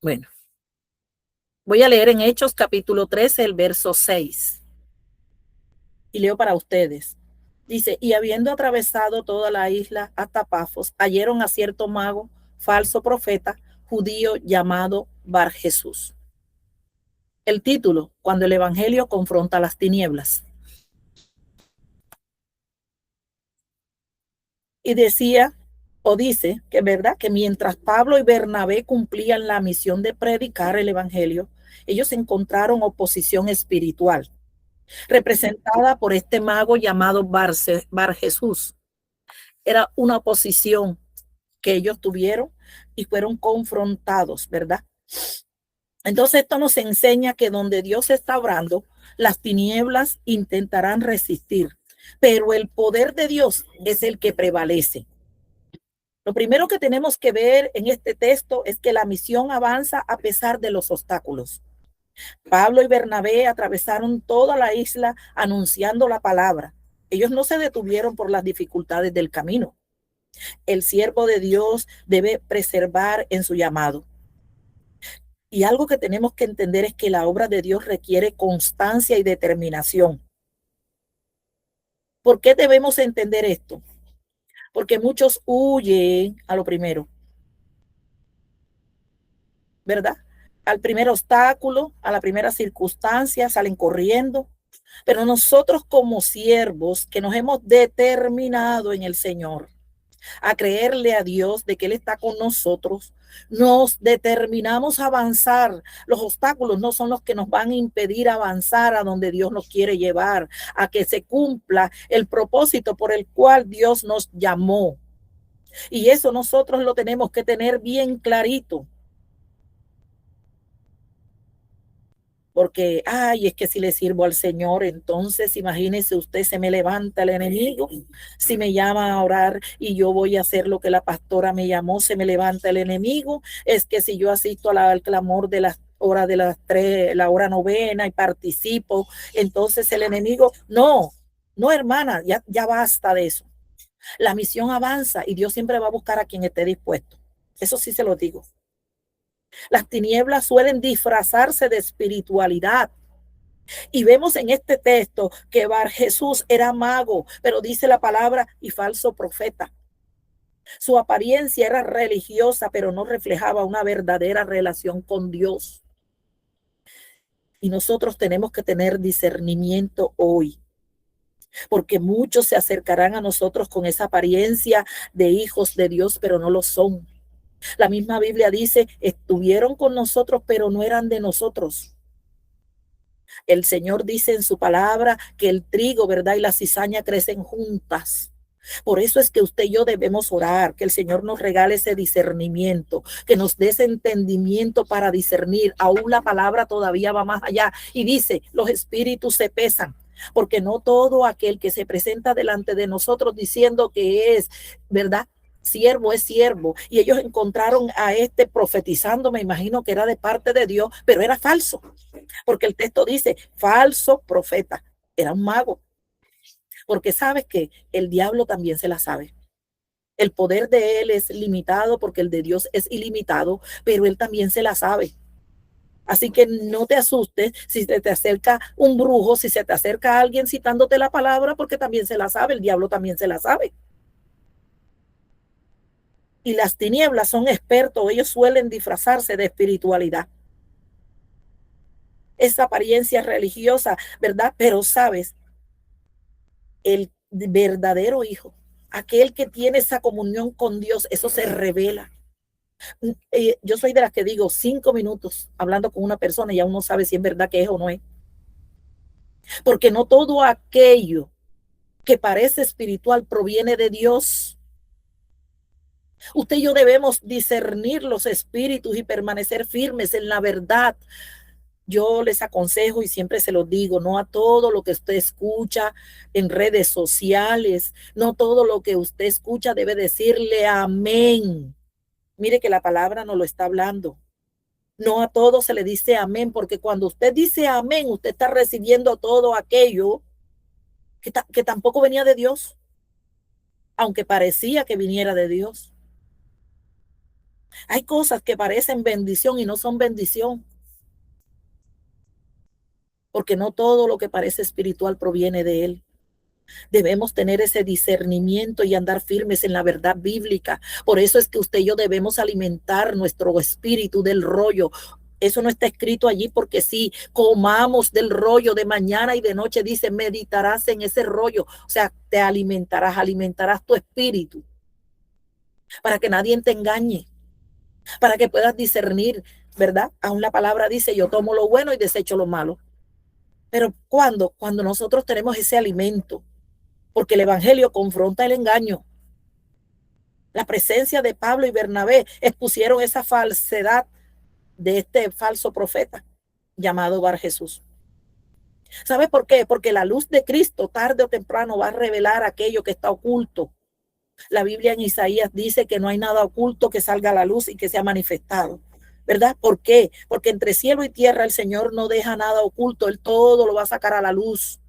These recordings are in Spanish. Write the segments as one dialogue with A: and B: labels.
A: Bueno, voy a leer en Hechos capítulo 13, el verso 6, y leo para ustedes. Dice, y habiendo atravesado toda la isla hasta Pafos, hallaron a cierto mago, falso profeta, judío llamado Bar Jesús. El título, cuando el evangelio confronta las tinieblas. Y decía, o dice, que es verdad, que mientras Pablo y Bernabé cumplían la misión de predicar el evangelio, ellos encontraron oposición espiritual, representada por este mago llamado Bar Jesús. Era una oposición que ellos tuvieron y fueron confrontados, ¿verdad? Entonces esto nos enseña que donde Dios está obrando, las tinieblas intentarán resistir, pero el poder de Dios es el que prevalece. Lo primero que tenemos que ver en este texto es que la misión avanza a pesar de los obstáculos. Pablo y Bernabé atravesaron toda la isla anunciando la palabra. Ellos no se detuvieron por las dificultades del camino. El siervo de Dios debe preservar en su llamado. Y algo que tenemos que entender es que la obra de Dios requiere constancia y determinación. ¿Por qué debemos entender esto? Porque muchos huyen a lo primero, ¿verdad? Al primer obstáculo, a la primera circunstancia, salen corriendo. Pero nosotros como siervos que nos hemos determinado en el Señor, a creerle a Dios de que Él está con nosotros, nos determinamos a avanzar. Los obstáculos no son los que nos van a impedir avanzar a donde Dios nos quiere llevar, a que se cumpla el propósito por el cual Dios nos llamó. Y eso nosotros lo tenemos que tener bien clarito. Porque, ay, es que si le sirvo al Señor, entonces imagínese usted, se me levanta el enemigo, si me llama a orar y yo voy a hacer lo que la pastora me llamó, se me levanta el enemigo, es que si yo asisto al clamor de las horas de las 3, la hora novena y participo, entonces el enemigo, no, no hermana, ya basta de eso. La misión avanza y Dios siempre va a buscar a quien esté dispuesto. Eso sí se lo digo. Las tinieblas suelen disfrazarse de espiritualidad. Y vemos en este texto que Bar Jesús era mago, pero dice la palabra y falso profeta. Su apariencia era religiosa, pero no reflejaba una verdadera relación con Dios. Y nosotros tenemos que tener discernimiento hoy, porque muchos se acercarán a nosotros con esa apariencia de hijos de Dios, pero no lo son. La misma Biblia dice, estuvieron con nosotros, pero no eran de nosotros. El Señor dice en su palabra que el trigo, ¿verdad? Y la cizaña crecen juntas. Por eso es que usted y yo debemos orar, que el Señor nos regale ese discernimiento, que nos dé ese entendimiento para discernir. Aún la palabra todavía va más allá y dice, los espíritus se pesan, porque no todo aquel que se presenta delante de nosotros diciendo que es, ¿verdad? Siervo es siervo. Y ellos encontraron a este profetizando, me imagino que era de parte de Dios, pero era falso, porque el texto dice, falso profeta, era un mago, porque sabes que el diablo también se la sabe. El poder de él es limitado porque el de Dios es ilimitado, pero él también se la sabe. Así que no te asustes si se te acerca un brujo, si se te acerca alguien citándote la palabra, porque también se la sabe, el diablo también se la sabe. Y las tinieblas son expertos, ellos suelen disfrazarse de espiritualidad. Esa apariencia religiosa, ¿verdad? Pero sabes, el verdadero hijo, aquel que tiene esa comunión con Dios, eso se revela. Yo soy de las que digo 5 minutos hablando con una persona y ya uno sabe si es verdad que es o no es. Porque no todo aquello que parece espiritual proviene de Dios. Usted y yo debemos discernir los espíritus y permanecer firmes en la verdad. Yo les aconsejo y siempre se los digo, no a todo lo que usted escucha en redes sociales, no todo lo que usted escucha debe decirle amén. Mire que la palabra no lo está hablando. No a todo se le dice amén, porque cuando usted dice amén, usted está recibiendo todo aquello que tampoco venía de Dios, aunque parecía que viniera de Dios. Hay cosas que parecen bendición y no son bendición, porque no todo lo que parece espiritual proviene de Él. Debemos tener ese discernimiento y andar firmes en la verdad bíblica. Por eso es que usted y yo debemos alimentar nuestro espíritu del rollo. Eso no está escrito allí porque sí, comamos del rollo de mañana y de noche, dice, meditarás en ese rollo. O sea, te alimentarás tu espíritu para que nadie te engañe, para que puedas discernir, ¿verdad? Aún la palabra dice, yo tomo lo bueno y desecho lo malo. Pero cuando nosotros tenemos ese alimento, porque el evangelio confronta el engaño. La presencia de Pablo y Bernabé expusieron esa falsedad de este falso profeta llamado Bar Jesús. ¿Sabe por qué? Porque la luz de Cristo tarde o temprano va a revelar aquello que está oculto. La Biblia en Isaías dice que no hay nada oculto que salga a la luz y que sea manifestado. ¿Verdad? ¿Por qué? Porque entre cielo y tierra el Señor no deja nada oculto, Él todo lo va a sacar a la luz.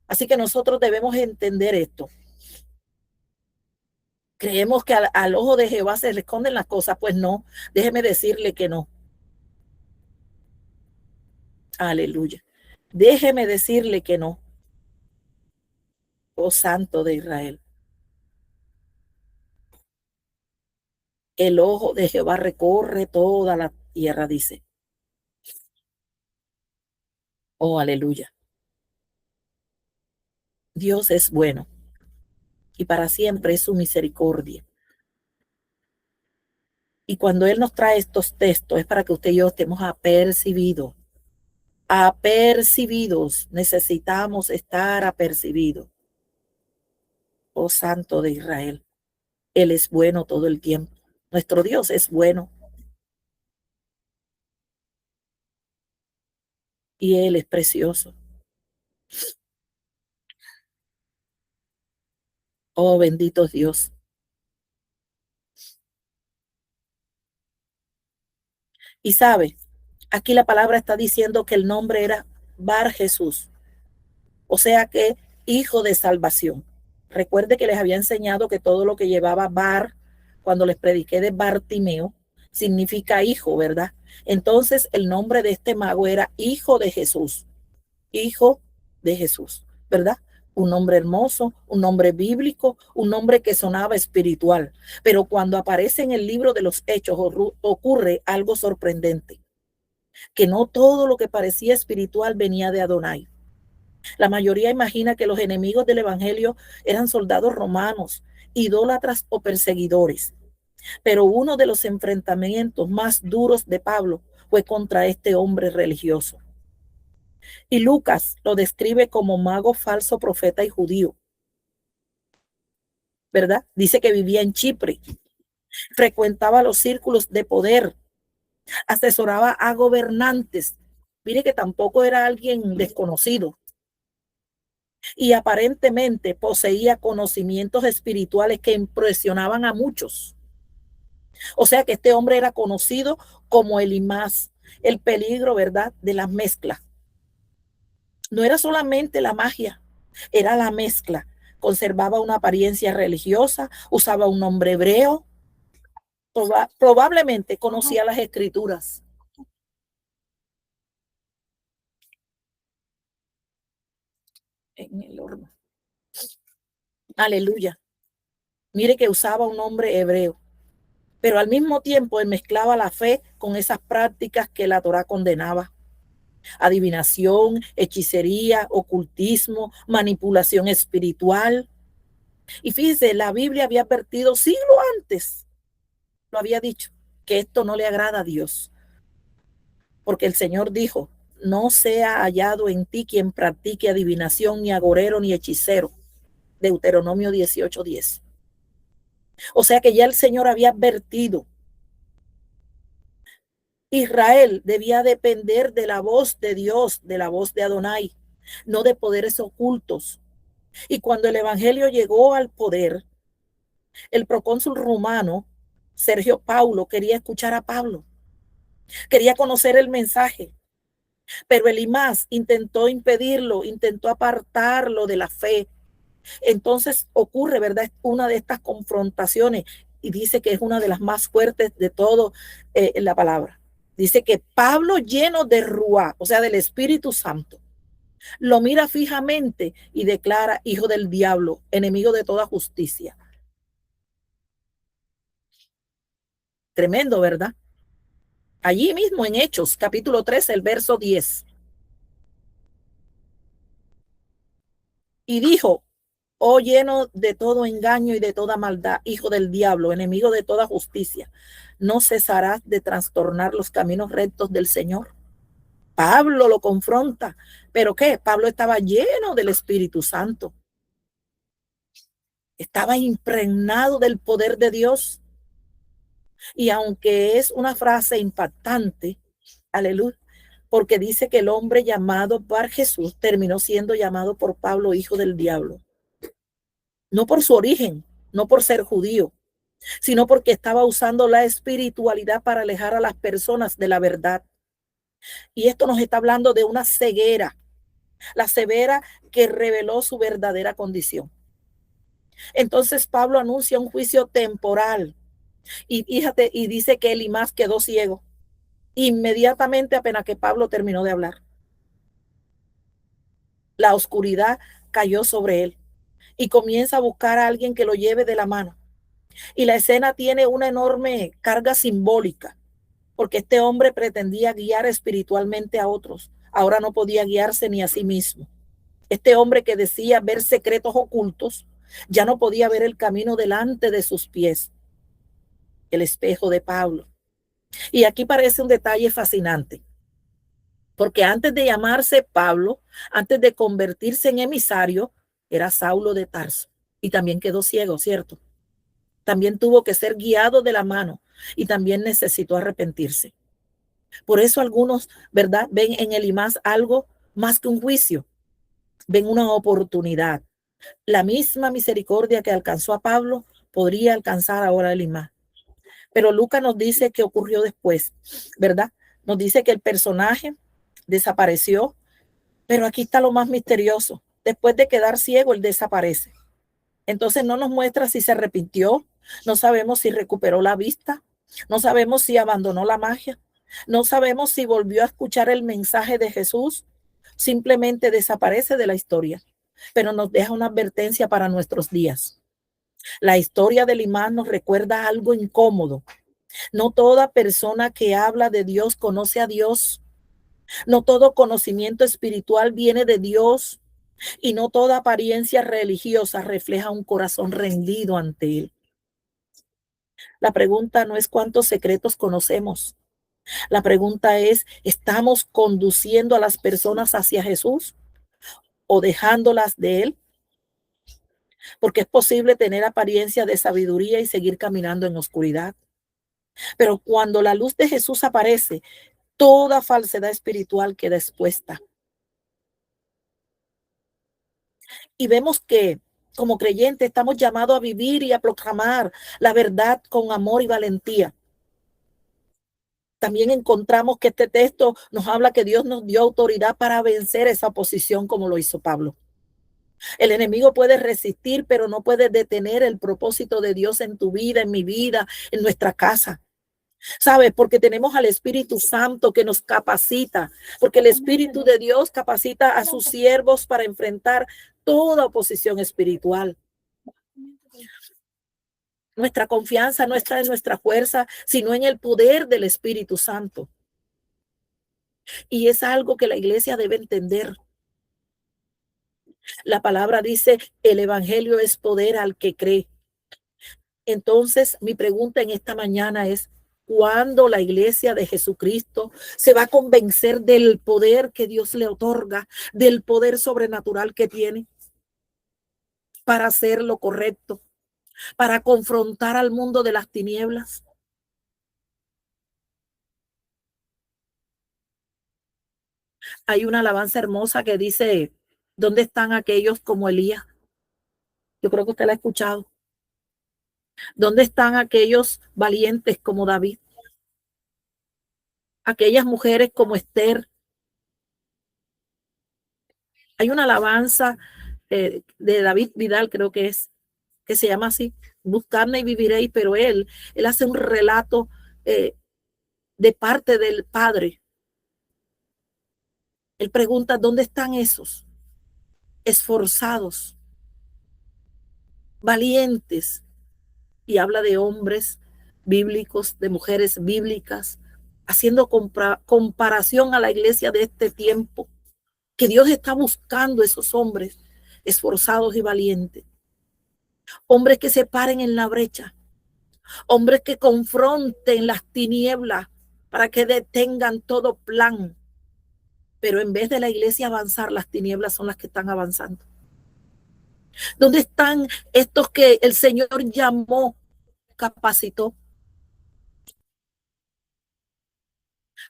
A: Así que nosotros debemos entender esto. Creemos que al ojo de Jehová se le esconden las cosas, pues no, déjeme decirle que no. Aleluya. Déjeme decirle que no, oh Santo de Israel. El ojo de Jehová recorre toda la tierra, dice. Oh, aleluya. Dios es bueno y para siempre es su misericordia. Y cuando Él nos trae estos textos es para que usted y yo estemos apercibidos. Apercibidos. Necesitamos estar apercibidos. Oh Santo de Israel. Él es bueno todo el tiempo. Nuestro Dios es bueno y Él es precioso. Oh, bendito Dios. Y sabe, aquí la palabra está diciendo que el nombre era Bar Jesús, o sea que hijo de salvación. Recuerde que les había enseñado que todo lo que llevaba Bar, cuando les prediqué de Bartimeo, significa hijo, ¿verdad? Entonces el nombre de este mago era hijo de Jesús, hijo de Jesús, ¿verdad? Un nombre hermoso, un nombre bíblico, un nombre que sonaba espiritual. Pero cuando aparece en el libro de los Hechos ocurre algo sorprendente, que no todo lo que parecía espiritual venía de Adonai. La mayoría imagina que los enemigos del evangelio eran soldados romanos, idólatras o perseguidores. Pero uno de los enfrentamientos más duros de Pablo fue contra este hombre religioso. Y Lucas lo describe como mago, falso profeta y judío, ¿verdad? Dice que vivía en Chipre, frecuentaba los círculos de poder, asesoraba a gobernantes. Mire que tampoco era alguien desconocido y aparentemente poseía conocimientos espirituales que impresionaban a muchos. O sea que este hombre era conocido como el imás, el peligro, ¿verdad?, de las mezclas. No era solamente la magia, era la mezcla. Conservaba una apariencia religiosa, usaba un nombre hebreo, probablemente conocía las escrituras. En el horno. Aleluya. Mire que usaba un nombre hebreo, pero al mismo tiempo él mezclaba la fe con esas prácticas que la Torá condenaba. Adivinación, hechicería, ocultismo, manipulación espiritual. Y fíjese, la Biblia había advertido siglos antes, lo había dicho, que esto no le agrada a Dios. Porque el Señor dijo, no sea hallado en ti quien practique adivinación, ni agorero, ni hechicero. Deuteronomio 18:10. O sea que ya el Señor había advertido. Israel debía depender de la voz de Dios, de la voz de Adonai, no de poderes ocultos. Y cuando el evangelio llegó al poder, el procónsul romano, Sergio Paulo, quería escuchar a Pablo, quería conocer el mensaje, pero Elimás intentó impedirlo, intentó apartarlo de la fe. Entonces ocurre, ¿verdad?, una de estas confrontaciones y dice que es una de las más fuertes de todo la palabra. Dice que Pablo, lleno de Ruá, o sea, del Espíritu Santo, lo mira fijamente y declara: hijo del diablo, enemigo de toda justicia. Tremendo, ¿verdad? Allí mismo en Hechos, capítulo 13, el verso 10. Y dijo: oh, lleno de todo engaño y de toda maldad, hijo del diablo, enemigo de toda justicia, ¿no cesarás de trastornar los caminos rectos del Señor? Pablo lo confronta, pero ¿qué? Pablo estaba lleno del Espíritu Santo, estaba impregnado del poder de Dios. Y aunque es una frase impactante, aleluya, porque dice que el hombre llamado Bar Jesús terminó siendo llamado por Pablo hijo del diablo, no por su origen, no por ser judío, sino porque estaba usando la espiritualidad para alejar a las personas de la verdad. Y esto nos está hablando de una ceguera, la ceguera que reveló su verdadera condición. Entonces Pablo anuncia un juicio temporal y fíjate, y dice que Elimás quedó ciego inmediatamente apenas que Pablo terminó de hablar. La oscuridad cayó sobre él y comienza a buscar a alguien que lo lleve de la mano. Y la escena tiene una enorme carga simbólica, porque este hombre pretendía guiar espiritualmente a otros. Ahora no podía guiarse ni a sí mismo. Este hombre que decía ver secretos ocultos, ya no podía ver el camino delante de sus pies, el espejo de Pablo. Y aquí parece un detalle fascinante, porque antes de llamarse Pablo, antes de convertirse en emisario, era Saulo de Tarso y también quedó ciego, ¿cierto? También tuvo que ser guiado de la mano y también necesitó arrepentirse. Por eso algunos, ¿verdad?, ven en Elimás algo más que un juicio, ven una oportunidad. La misma misericordia que alcanzó a Pablo podría alcanzar ahora a Elimás. Pero Lucas nos dice qué ocurrió después, ¿verdad? Nos dice que el personaje desapareció, pero aquí está lo más misterioso. Después de quedar ciego, él desaparece. Entonces no nos muestra si se arrepintió, no sabemos si recuperó la vista, no sabemos si abandonó la magia, no sabemos si volvió a escuchar el mensaje de Jesús, simplemente desaparece de la historia, pero nos deja una advertencia para nuestros días. La historia del imán nos recuerda algo incómodo. No toda persona que habla de Dios conoce a Dios. No todo conocimiento espiritual viene de Dios y no toda apariencia religiosa refleja un corazón rendido ante Él. La pregunta no es cuántos secretos conocemos. La pregunta es, ¿estamos conduciendo a las personas hacia Jesús o dejándolas de Él? Porque es posible tener apariencia de sabiduría y seguir caminando en oscuridad. Pero cuando la luz de Jesús aparece, toda falsedad espiritual queda expuesta. Y vemos que como creyentes estamos llamados a vivir y a proclamar la verdad con amor y valentía. También encontramos que este texto nos habla que Dios nos dio autoridad para vencer esa oposición como lo hizo Pablo. El enemigo puede resistir, pero no puede detener el propósito de Dios en tu vida, en mi vida, en nuestra casa. ¿Sabes? Porque tenemos al Espíritu Santo que nos capacita, porque el Espíritu de Dios capacita a sus siervos para enfrentar toda oposición espiritual. Nuestra confianza no está en nuestra fuerza, sino en el poder del Espíritu Santo. Y es algo que la iglesia debe entender. La palabra dice, el evangelio es poder al que cree. Entonces, mi pregunta en esta mañana es, ¿cuándo la iglesia de Jesucristo se va a convencer del poder que Dios le otorga, del poder sobrenatural que tiene para hacer lo correcto, para confrontar al mundo de las tinieblas? Hay una alabanza hermosa que dice, ¿dónde están aquellos como Elías? Yo creo que usted la ha escuchado. ¿Dónde están aquellos valientes como David? Aquellas mujeres como Esther. Hay una alabanza de David Vidal, creo que es, que se llama así. buscarme y viviréis, pero él hace un relato de parte del Padre. Él pregunta, ¿dónde están esos esforzados, valientes? Y habla de hombres bíblicos, de mujeres bíblicas, haciendo comparación a la iglesia de este tiempo, que Dios está buscando esos hombres esforzados y valientes, hombres que se paren en la brecha, hombres que confronten las tinieblas para que detengan todo plan. Pero en vez de la iglesia avanzar, las tinieblas son las que están avanzando. ¿Dónde están estos que el Señor llamó, capacitó?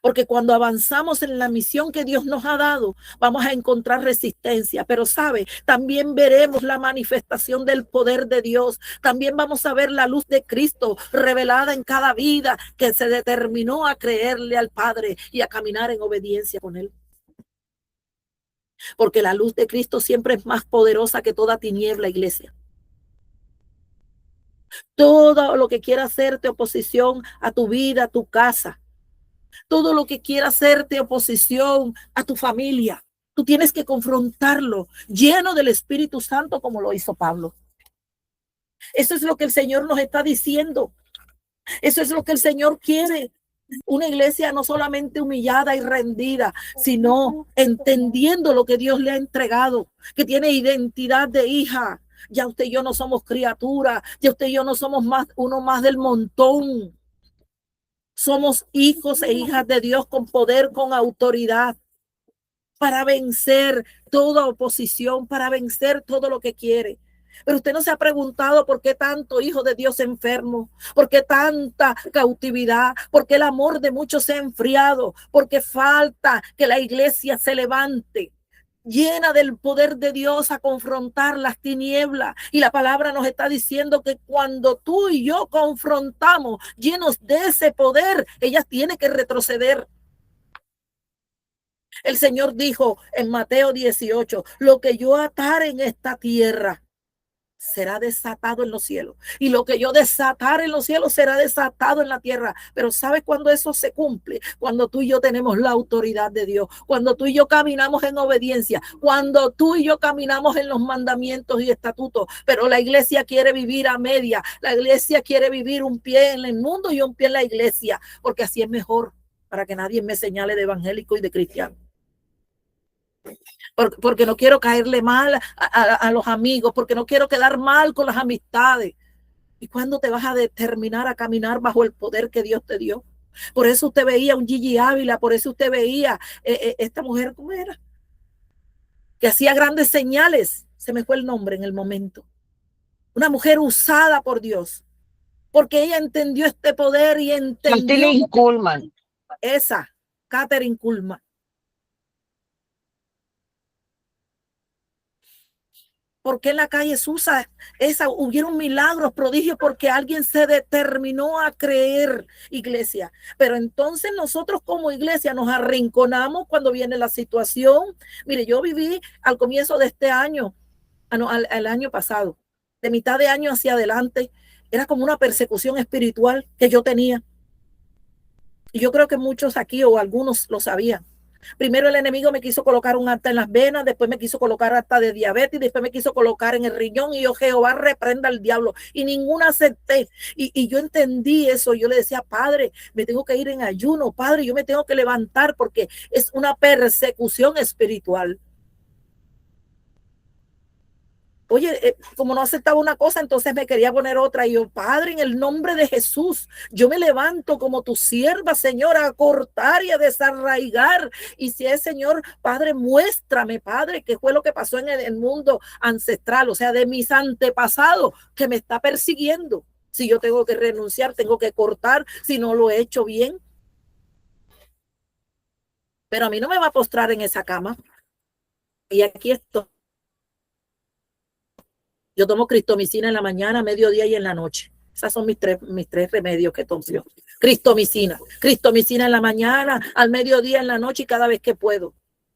A: Porque cuando avanzamos en la misión que Dios nos ha dado, vamos a encontrar resistencia. Pero sabe, también veremos la manifestación del poder de Dios. También vamos a ver la luz de Cristo revelada en cada vida que se determinó a creerle al Padre y a caminar en obediencia con Él. Porque la luz de Cristo siempre es más poderosa que toda tiniebla, iglesia. Todo lo que quiera hacerte oposición a tu vida, a tu casa, todo lo que quiera hacerte oposición a tu familia, tú tienes que confrontarlo lleno del Espíritu Santo como lo hizo Pablo. Eso es lo que el Señor nos está diciendo. Eso es lo que el Señor quiere. Una iglesia no solamente humillada y rendida, sino entendiendo lo que Dios le ha entregado, que tiene identidad de hija. Ya usted y yo no somos criaturas, ya usted y yo no somos uno más del montón. Somos hijos e hijas de Dios con poder, con autoridad, para vencer toda oposición, para vencer todo lo que quiere. Pero usted no se ha preguntado por qué tanto hijo de Dios enfermo, por qué tanta cautividad, por qué el amor de muchos se ha enfriado, porque falta que la iglesia se levante llena del poder de Dios a confrontar las tinieblas. Y la palabra nos está diciendo que cuando tú y yo confrontamos llenos de ese poder, ellas tienen que retroceder. El Señor dijo en Mateo 18, lo que yo atare en esta tierra será desatado en los cielos. Y lo que yo desatare en los cielos será desatado en la tierra. Pero ¿sabes cuándo eso se cumple? Cuando tú y yo tenemos la autoridad de Dios. Cuando tú y yo caminamos en obediencia. Cuando tú y yo caminamos en los mandamientos y estatutos. Pero la iglesia quiere vivir a media. La iglesia quiere vivir un pie en el mundo y un pie en la iglesia. Porque así es mejor. Para que nadie me señale de evangélico y de cristiano. Porque no quiero caerle mal a los amigos, porque no quiero quedar mal con las amistades. ¿Y cuándo te vas a determinar a caminar bajo el poder que Dios te dio? Por eso usted veía un Gigi Ávila, por eso usted veía esta mujer, ¿cómo era? Que hacía grandes señales. Se me fue el nombre en el momento. Una mujer usada por Dios, porque ella entendió este poder y entendió.
B: Catherine Kuhlman.
A: Esa, Catherine Kuhlman. Porque en la calle Susa hubieron milagros, prodigios, porque alguien se determinó a creer, iglesia. Pero entonces nosotros como iglesia nos arrinconamos cuando viene la situación. Mire, yo viví al comienzo de este año, al año pasado, de mitad de año hacia adelante, era como una persecución espiritual que yo tenía. Y yo creo que muchos aquí o algunos lo sabían. Primero el enemigo me quiso colocar un acta en las venas, después me quiso colocar acta de diabetes, después me quiso colocar en el riñón y yo, Jehová, reprenda al diablo. Y ninguna acepté. Y yo entendí eso. Yo le decía, Padre, me tengo que ir en ayuno. Padre, yo me tengo que levantar porque es una persecución espiritual. Oye, como no aceptaba una cosa, entonces me quería poner otra. Y yo, Padre, en el nombre de Jesús, yo me levanto como tu sierva, Señor, a cortar y a desarraigar. Y si es, Señor, Padre, muéstrame, Padre, qué fue lo que pasó en el mundo ancestral, o sea, de mis antepasados, que me está persiguiendo. Si yo tengo que renunciar, tengo que cortar, si no lo he hecho bien. Pero a mí no me va a postrar en esa cama. Y aquí estoy. Yo tomo cristomicina en la mañana, mediodía y en la noche. Esos son mis tres remedios que tomo yo. Cristomicina en la mañana, al mediodía, en la noche y cada vez que puedo.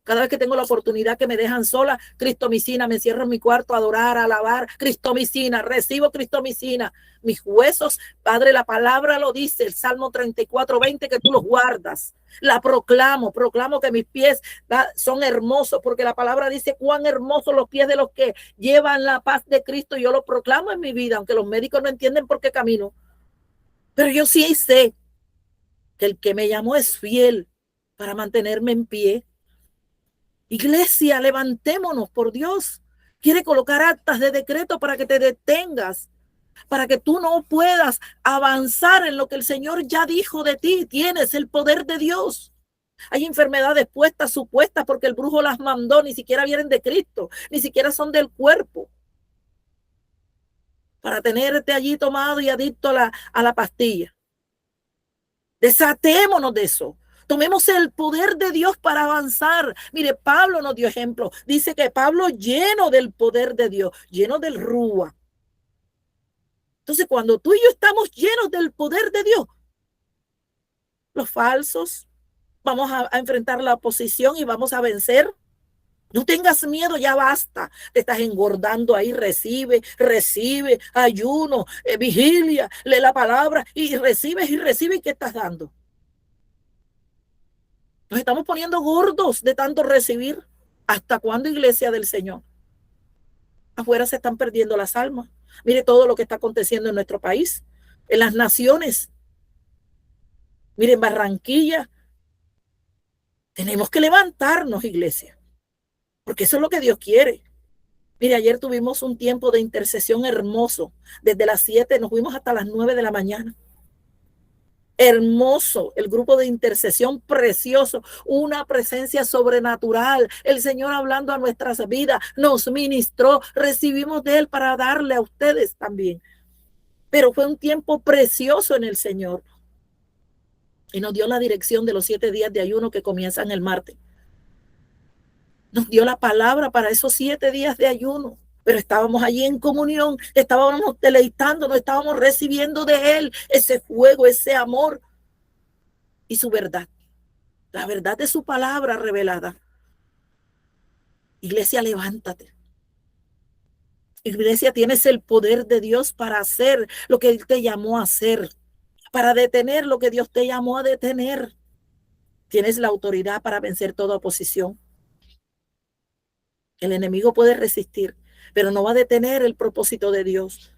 A: Cada vez que tengo la oportunidad que me dejan sola, cristomicina, me encierro en mi cuarto a adorar, a alabar, cristomicina, recibo cristomicina. Mis huesos, Padre, la palabra lo dice, el Salmo 34:20, que tú los guardas. La proclamo que mis pies son hermosos, porque la palabra dice cuán hermosos los pies de los que llevan la paz de Cristo. Yo lo proclamo en mi vida, aunque los médicos no entienden por qué camino. Pero yo sí sé que el que me llamó es fiel para mantenerme en pie. Iglesia, levantémonos, por Dios. Quiere colocar actas de decreto para que te detengas, para que tú no puedas avanzar en lo que el Señor ya dijo de ti. Tienes el poder de Dios. Hay enfermedades puestas, supuestas, porque el brujo las mandó, ni siquiera vienen de Cristo, ni siquiera son del cuerpo, para tenerte allí tomado y adicto a la pastilla. Desatémonos de eso. Tomemos el poder de Dios para avanzar. Mire, Pablo nos dio ejemplo. Dice que Pablo lleno del poder de Dios, lleno del Rúa. Entonces, cuando tú y yo estamos llenos del poder de Dios, los falsos, vamos a enfrentar la oposición y vamos a vencer. No tengas miedo, ya basta. Te estás engordando ahí, recibe, ayuno, vigilia, lee la palabra y recibes. ¿Y qué estás dando? Nos estamos poniendo gordos de tanto recibir. ¿Hasta cuándo, iglesia del Señor? Afuera se están perdiendo las almas. Mire todo lo que está aconteciendo en nuestro país, en las naciones. Mire, en Barranquilla. Tenemos que levantarnos, iglesia, porque eso es lo que Dios quiere. Mire, ayer tuvimos un tiempo de intercesión hermoso. Desde las 7 nos fuimos hasta las 9 de la mañana. Hermoso, el grupo de intercesión precioso, una presencia sobrenatural, el Señor hablando a nuestras vidas, nos ministró, recibimos de Él para darle a ustedes también. Pero fue un tiempo precioso en el Señor y nos dio la dirección de los 7 días de ayuno que comienzan el martes. Nos dio la palabra para esos 7 días de ayuno. Pero estábamos allí en comunión, estábamos deleitándonos, estábamos recibiendo de Él ese fuego, ese amor y su verdad, la verdad de su palabra revelada. Iglesia, levántate. Iglesia, tienes el poder de Dios para hacer lo que Él te llamó a hacer, para detener lo que Dios te llamó a detener. Tienes la autoridad para vencer toda oposición. El enemigo puede resistir, pero no va a detener el propósito de Dios.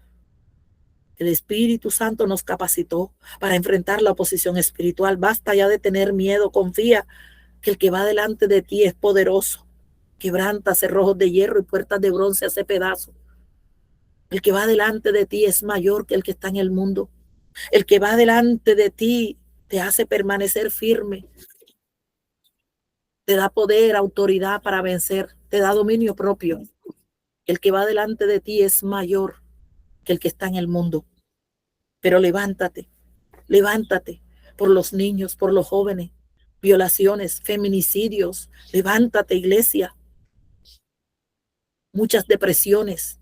A: El Espíritu Santo nos capacitó para enfrentar la oposición espiritual. Basta ya de tener miedo. Confía que el que va delante de ti es poderoso. Quebranta cerrojos de hierro y puertas de bronce hace pedazos. El que va delante de ti es mayor que el que está en el mundo. El que va delante de ti te hace permanecer firme. Te da poder, autoridad para vencer. Te da dominio propio. El que va delante de ti es mayor que el que está en el mundo. Pero levántate por los niños, por los jóvenes, violaciones, feminicidios. Levántate, iglesia. Muchas depresiones.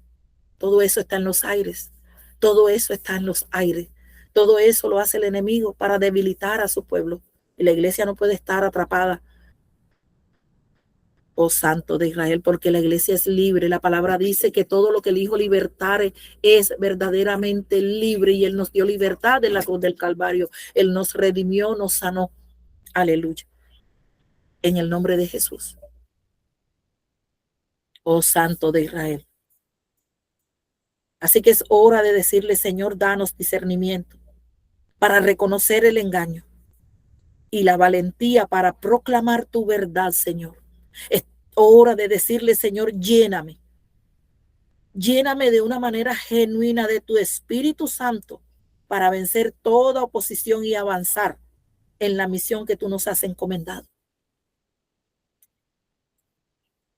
A: Todo eso está en los aires. Todo eso está en los aires. Todo eso lo hace el enemigo para debilitar a su pueblo. Y la iglesia no puede estar atrapada. Oh Santo de Israel, porque la iglesia es libre. La palabra dice que todo lo que el Hijo libertare es verdaderamente libre, y Él nos dio libertad en la cruz del Calvario. Él nos redimió, nos sanó. Aleluya. En el nombre de Jesús. Oh Santo de Israel. Así que es hora de decirle, Señor, danos discernimiento para reconocer el engaño y la valentía para proclamar tu verdad, Señor. Es hora de decirle, Señor, lléname. Lléname de una manera genuina de tu Espíritu Santo para vencer toda oposición y avanzar en la misión que tú nos has encomendado.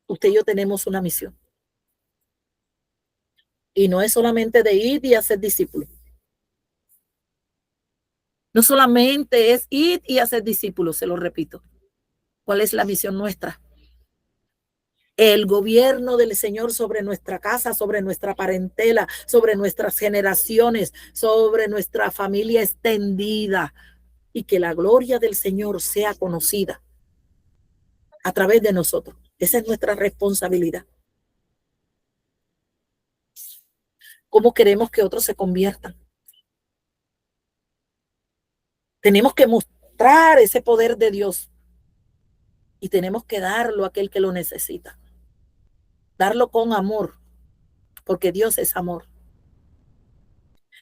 A: Usted y yo tenemos una misión. Y no es solamente de ir y hacer discípulos. No solamente es ir y hacer discípulos, se lo repito. ¿Cuál es la misión nuestra? El gobierno del Señor sobre nuestra casa, sobre nuestra parentela, sobre nuestras generaciones, sobre nuestra familia extendida, y que la gloria del Señor sea conocida. a través de nosotros. Esa es nuestra responsabilidad. ¿Cómo queremos que otros se conviertan? Tenemos que mostrar ese poder de Dios y tenemos que darlo a aquel que lo necesita. Darlo con amor, porque Dios es amor.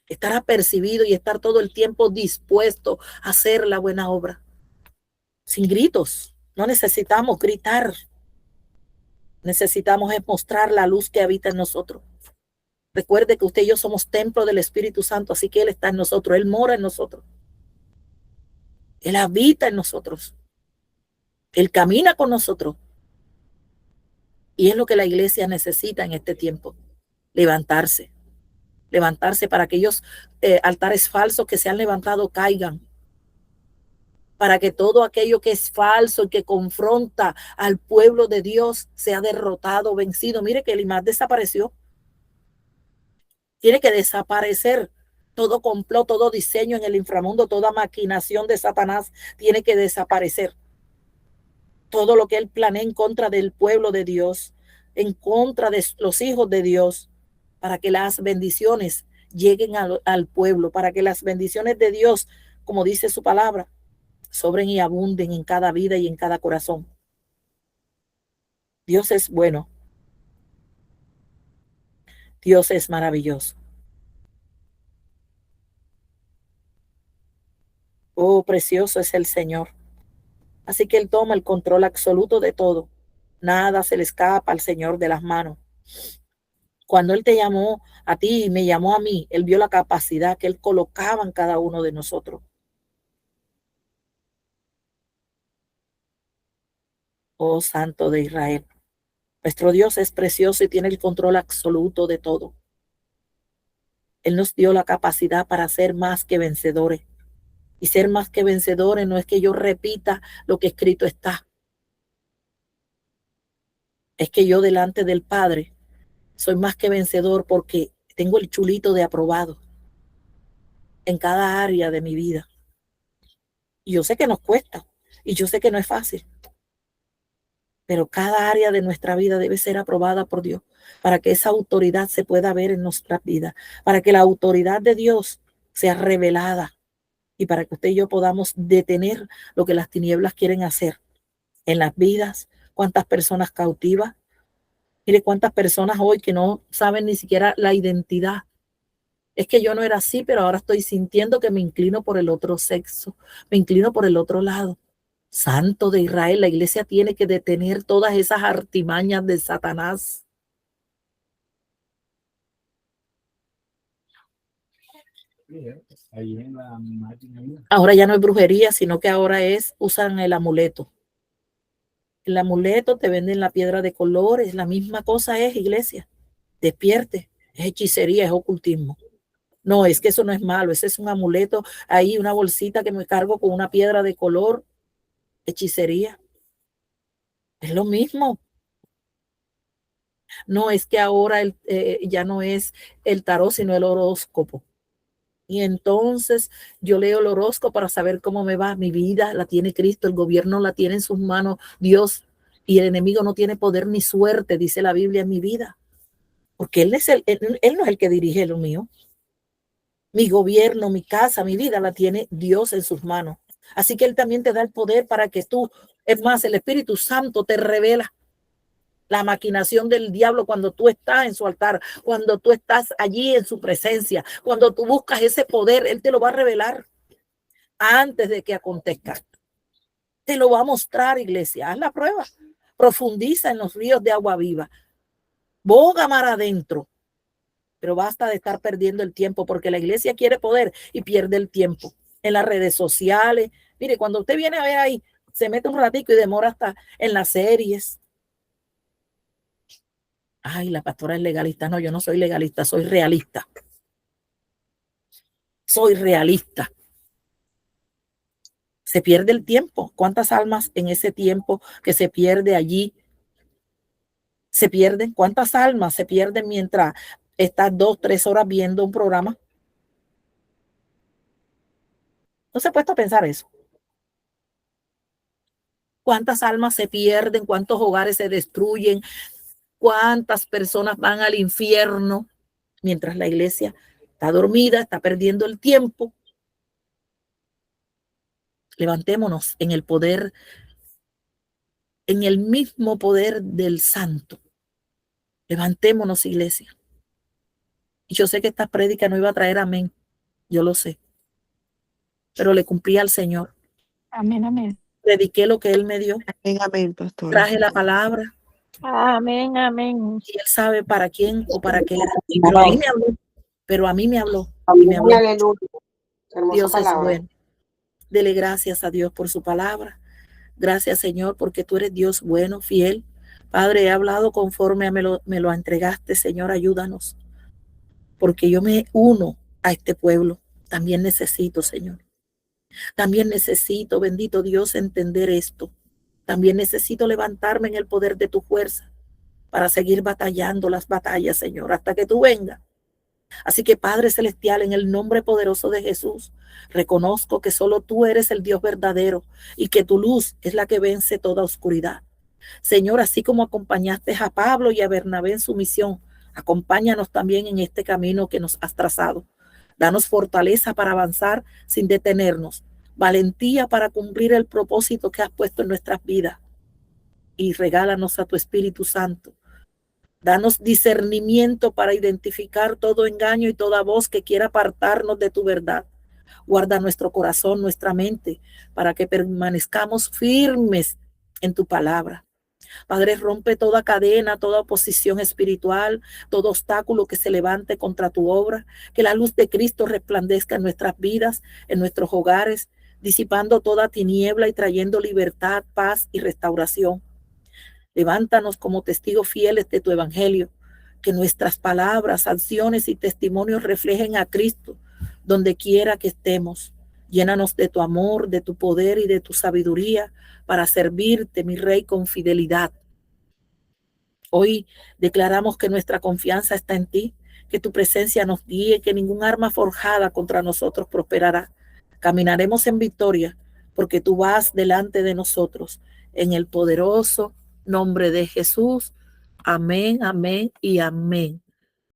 A: Estar apercibido y estar todo el tiempo dispuesto a hacer la buena obra. Sin gritos. No necesitamos gritar. Necesitamos es mostrar la luz que habita en nosotros. Recuerde que usted y yo somos templo del Espíritu Santo, así que Él está en nosotros, Él mora en nosotros, Él habita en nosotros, Él camina con nosotros. Y es lo que la iglesia necesita en este tiempo, levantarse, levantarse para que aquellos altares falsos que se han levantado caigan, para que todo aquello que es falso y que confronta al pueblo de Dios sea derrotado, vencido. Mire que el imán desapareció. Tiene que desaparecer todo complot, todo diseño en el inframundo, toda maquinación de Satanás tiene que desaparecer. Todo lo que él planea en contra del pueblo de Dios, en contra de los hijos de Dios, para que las bendiciones lleguen al pueblo, para que las bendiciones de Dios, como dice su palabra, sobren y abunden en cada vida y en cada corazón. Dios es bueno. Dios es maravilloso. Oh, precioso es el Señor. Así que Él toma el control absoluto de todo. Nada se le escapa al Señor de las manos. Cuando Él te llamó a ti y me llamó a mí, Él vio la capacidad que Él colocaba en cada uno de nosotros. Oh, Santo de Israel. Nuestro Dios es precioso y tiene el control absoluto de todo. Él nos dio la capacidad para ser más que vencedores. Y ser más que vencedores no es que yo repita lo que escrito está. Es que yo delante del Padre soy más que vencedor porque tengo el chulito de aprobado en cada área de mi vida. Y yo sé que nos cuesta y yo sé que no es fácil, pero cada área de nuestra vida debe ser aprobada por Dios para que esa autoridad se pueda ver en nuestras vidas, para que la autoridad de Dios sea revelada y para que usted y yo podamos detener lo que las tinieblas quieren hacer en las vidas. Cuántas personas cautivas, mire cuántas personas hoy que no saben ni siquiera la identidad. Es que yo no era así, pero ahora estoy sintiendo que me inclino por el otro sexo, me inclino por el otro lado. Santo de Israel, la iglesia tiene que detener todas esas artimañas de Satanás. Ahora ya no es brujería, sino que ahora usan el amuleto. El amuleto te venden la piedra de colores, la misma cosa es, iglesia. Despierte, es hechicería, es ocultismo. No, es que eso no es malo, ese es un amuleto, ahí una bolsita que me cargo con una piedra de color, hechicería. Es lo mismo. No es que ahora ya no es el tarot, sino el horóscopo. Y entonces yo leo el horóscopo para saber cómo me va. Mi vida la tiene Cristo, el gobierno la tiene en sus manos Dios y el enemigo no tiene poder ni suerte, dice la Biblia en mi vida. Porque él no es el que dirige lo mío. Mi gobierno, mi casa, mi vida la tiene Dios en sus manos. Así que Él también te da el poder para que tú, es más, el Espíritu Santo te revela la maquinación del diablo cuando tú estás en su altar, cuando tú estás allí en su presencia, cuando tú buscas ese poder, Él te lo va a revelar antes de que acontezca. Te lo va a mostrar, iglesia. Haz la prueba. Profundiza en los ríos de agua viva. Boga mar adentro. Pero basta de estar perdiendo el tiempo porque la iglesia quiere poder y pierde el tiempo en las redes sociales. Mire, cuando usted viene a ver ahí, se mete un ratico y demora hasta en las series. Ay, la pastora es legalista. No, yo no soy legalista, soy realista. Soy realista. Se pierde el tiempo. ¿Cuántas almas en ese tiempo que se pierde allí se pierden? ¿Cuántas almas se pierden mientras estás 2, 3 horas viendo un programa? ¿No se ha puesto a pensar eso? cuántas almas se pierden, cuántos hogares se destruyen, cuántas personas van al infierno mientras la iglesia está dormida, está perdiendo el tiempo. Levantémonos en el poder, en el mismo poder del Santo. Levantémonos, iglesia. Y yo sé que esta prédica no iba a traer amén, yo lo sé, pero le cumplí al Señor.
B: Amén, amén.
A: Prediqué lo que Él me dio.
C: Amén, amén, pastor.
A: Traje la palabra.
B: Amén, amén.
A: Y Él sabe para quién o para qué era. Pero a mí me habló. Pero a mí me habló. Y me habló. Dios es bueno. Dele gracias a Dios por su palabra. Gracias, Señor, porque tú eres Dios bueno, fiel. Padre, he hablado conforme a me lo entregaste, Señor, ayúdanos. Porque yo me uno a este pueblo. También necesito, Señor. También necesito, bendito Dios, entender esto. También necesito levantarme en el poder de tu fuerza para seguir batallando las batallas, Señor, hasta que tú vengas. Así que, Padre Celestial, en el nombre poderoso de Jesús, reconozco que solo tú eres el Dios verdadero y que tu luz es la que vence toda oscuridad. Señor, así como acompañaste a Pablo y a Bernabé en su misión, acompáñanos también en este camino que nos has trazado. Danos fortaleza para avanzar sin detenernos, valentía para cumplir el propósito que has puesto en nuestras vidas y regálanos a tu Espíritu Santo. Danos discernimiento para identificar todo engaño y toda voz que quiera apartarnos de tu verdad. Guarda nuestro corazón, nuestra mente, para que permanezcamos firmes en tu palabra. Padre, rompe toda cadena, toda oposición espiritual, todo obstáculo que se levante contra tu obra. Que la luz de Cristo resplandezca en nuestras vidas, en nuestros hogares, disipando toda tiniebla y trayendo libertad, paz y restauración. Levántanos como testigos fieles de tu evangelio. Que nuestras palabras, acciones y testimonios reflejen a Cristo donde quiera que estemos. Llénanos de tu amor, de tu poder y de tu sabiduría para servirte, mi Rey, con fidelidad. Hoy declaramos que nuestra confianza está en ti, que tu presencia nos guíe, que ningún arma forjada contra nosotros prosperará. Caminaremos en victoria porque tú vas delante de nosotros. En el poderoso nombre de Jesús. Amén, amén y amén.